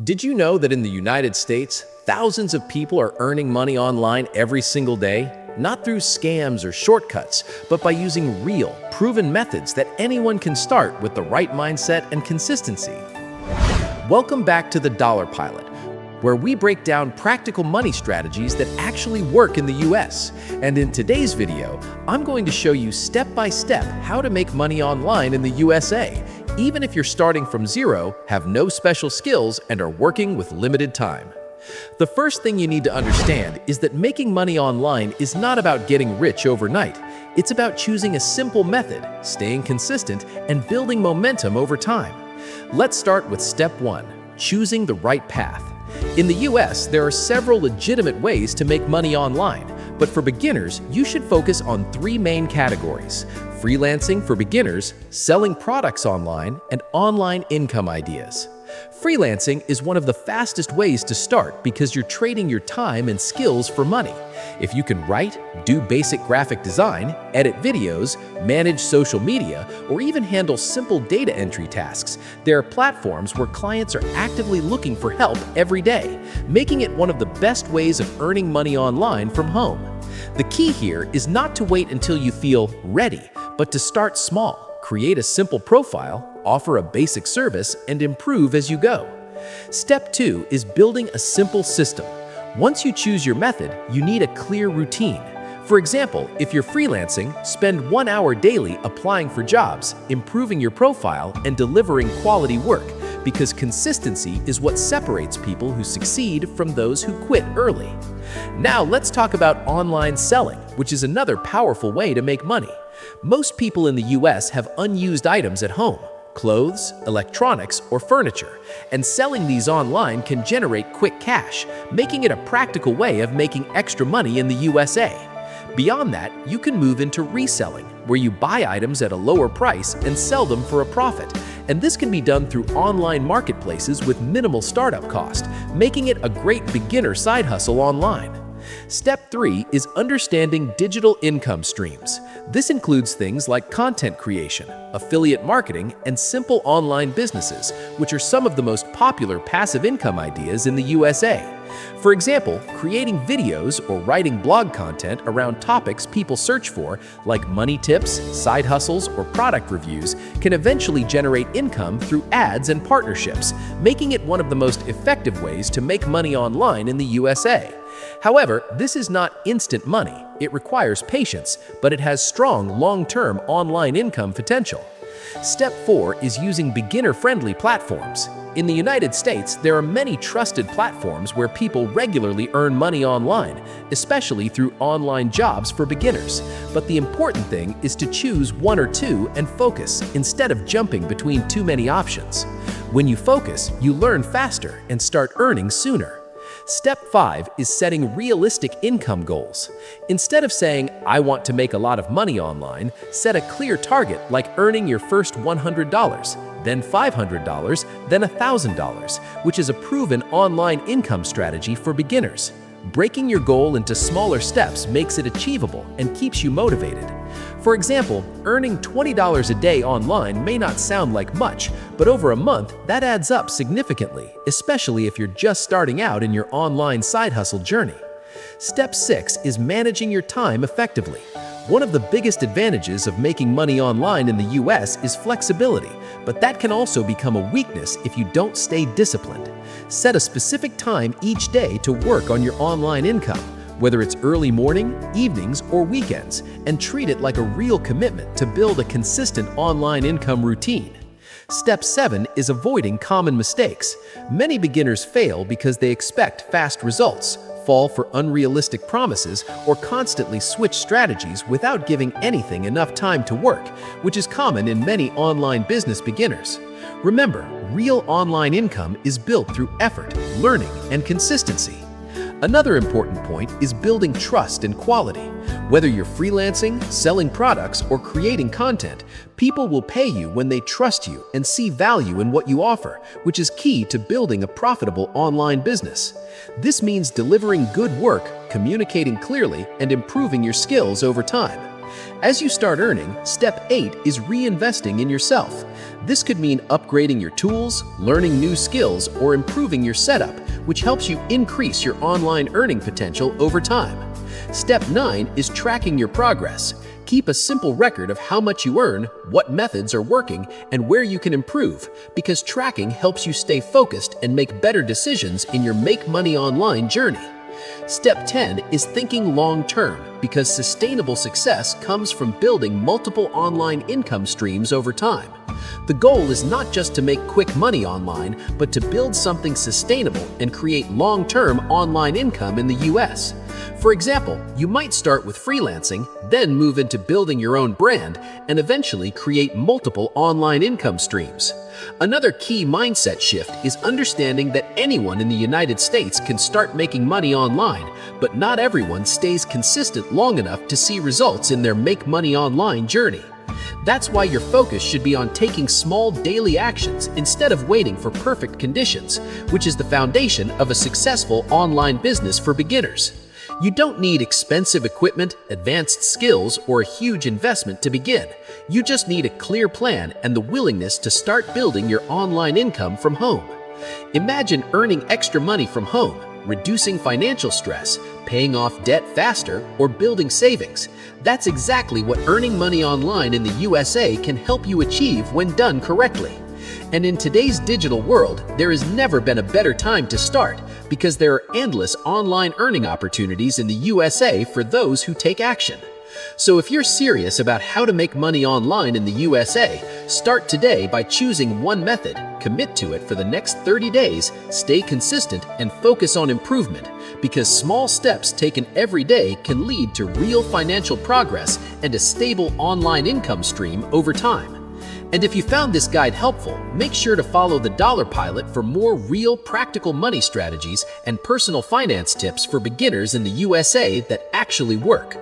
Did you know that in the United States, thousands of people are earning money online every single day? Not through scams or shortcuts, but by using real, proven methods that anyone can start with the right mindset and consistency. Welcome back to the Dollar Pilot, where we break down practical money strategies that actually work in the US. And in today's video, I'm going to show you step by step how to make money online in the USA, even if you're starting from zero, have no special skills, and are working with limited time. The first thing you need to understand is that making money online is not about getting rich overnight. It's about choosing a simple method, staying consistent, and building momentum over time. Let's start with step one, choosing the right path. In the US, there are several legitimate ways to make money online, but for beginners, you should focus on three main categories: freelancing for beginners, selling products online, and online income ideas. Freelancing is one of the fastest ways to start because you're trading your time and skills for money. If you can write, do basic graphic design, edit videos, manage social media, or even handle simple data entry tasks, there are platforms where clients are actively looking for help every day, making it one of the best ways of earning money online from home. The key here is not to wait until you feel ready, but to start small. Create a simple profile, offer a basic service, and improve as you go. Step two is building a simple system. Once you choose your method, you need a clear routine. For example, if you're freelancing, spend 1 hour daily applying for jobs, improving your profile, and delivering quality work, because consistency is what separates people who succeed from those who quit early. Now let's talk about online selling, which is another powerful way to make money. Most people in the US have unused items at home, clothes, electronics, or furniture, and selling these online can generate quick cash, making it a practical way of making extra money in the USA. Beyond that, you can move into reselling, where you buy items at a lower price and sell them for a profit. And this can be done through online marketplaces with minimal startup cost, making it a great beginner side hustle online. Step three is understanding digital income streams. This includes things like content creation, affiliate marketing, and simple online businesses, which are some of the most popular passive income ideas in the USA. For example, creating videos or writing blog content around topics people search for, like money tips, side hustles, or product reviews, can eventually generate income through ads and partnerships, making it one of the most effective ways to make money online in the USA. However, this is not instant money. It requires patience, but it has strong long-term online income potential. Step four is using beginner-friendly platforms. In the United States, there are many trusted platforms where people regularly earn money online, especially through online jobs for beginners. But the important thing is to choose one or two and focus instead of jumping between too many options. When you focus, you learn faster and start earning sooner. Step five is setting realistic income goals. Instead of saying, "I want to make a lot of money online," set a clear target like earning your first $100, then $500, then $1,000, which is a proven online income strategy for beginners. Breaking your goal into smaller steps makes it achievable and keeps you motivated. For example, earning $20 a day online may not sound like much, but over a month, that adds up significantly, especially if you're just starting out in your online side hustle journey. Step six is managing your time effectively. One of the biggest advantages of making money online in the US is flexibility, but that can also become a weakness if you don't stay disciplined. Set a specific time each day to work on your online income, whether it's early morning, evenings, or weekends, and treat it like a real commitment to build a consistent online income routine. Step seven is avoiding common mistakes. Many beginners fail because they expect fast results, fall for unrealistic promises, or constantly switch strategies without giving anything enough time to work, which is common in many online business beginners. Remember, real online income is built through effort, learning, and consistency. Another important point is building trust and quality. Whether you're freelancing, selling products, or creating content, people will pay you when they trust you and see value in what you offer, which is key to building a profitable online business. This means delivering good work, communicating clearly, and improving your skills over time. As you start earning, step 8 is reinvesting in yourself. This could mean upgrading your tools, learning new skills, or improving your setup, which helps you increase your online earning potential over time. Step 9 is tracking your progress. Keep a simple record of how much you earn, what methods are working, and where you can improve, because tracking helps you stay focused and make better decisions in your Make Money Online journey. Step 10 is thinking long-term, because sustainable success comes from building multiple online income streams over time. The goal is not just to make quick money online, but to build something sustainable and create long-term online income in the US. For example, you might start with freelancing, then move into building your own brand, and eventually create multiple online income streams. Another key mindset shift is understanding that anyone in the United States can start making money online, but not everyone stays consistent long enough to see results in their Make Money Online journey. That's why your focus should be on taking small daily actions instead of waiting for perfect conditions, which is the foundation of a successful online business for beginners. You don't need expensive equipment, advanced skills, or a huge investment to begin. You just need a clear plan and the willingness to start building your online income from home. Imagine earning extra money from home, reducing financial stress, paying off debt faster, or building savings. That's exactly what earning money online in the USA can help you achieve when done correctly. And in today's digital world, there has never been a better time to start, because there are endless online earning opportunities in the USA for those who take action. So if you're serious about how to make money online in the USA, start today by choosing one method, commit to it for the next 30 days, stay consistent, and focus on improvement, because small steps taken every day can lead to real financial progress and a stable online income stream over time. And if you found this guide helpful, make sure to follow the Pailot for more real practical money strategies and personal finance tips for beginners in the USA that actually work.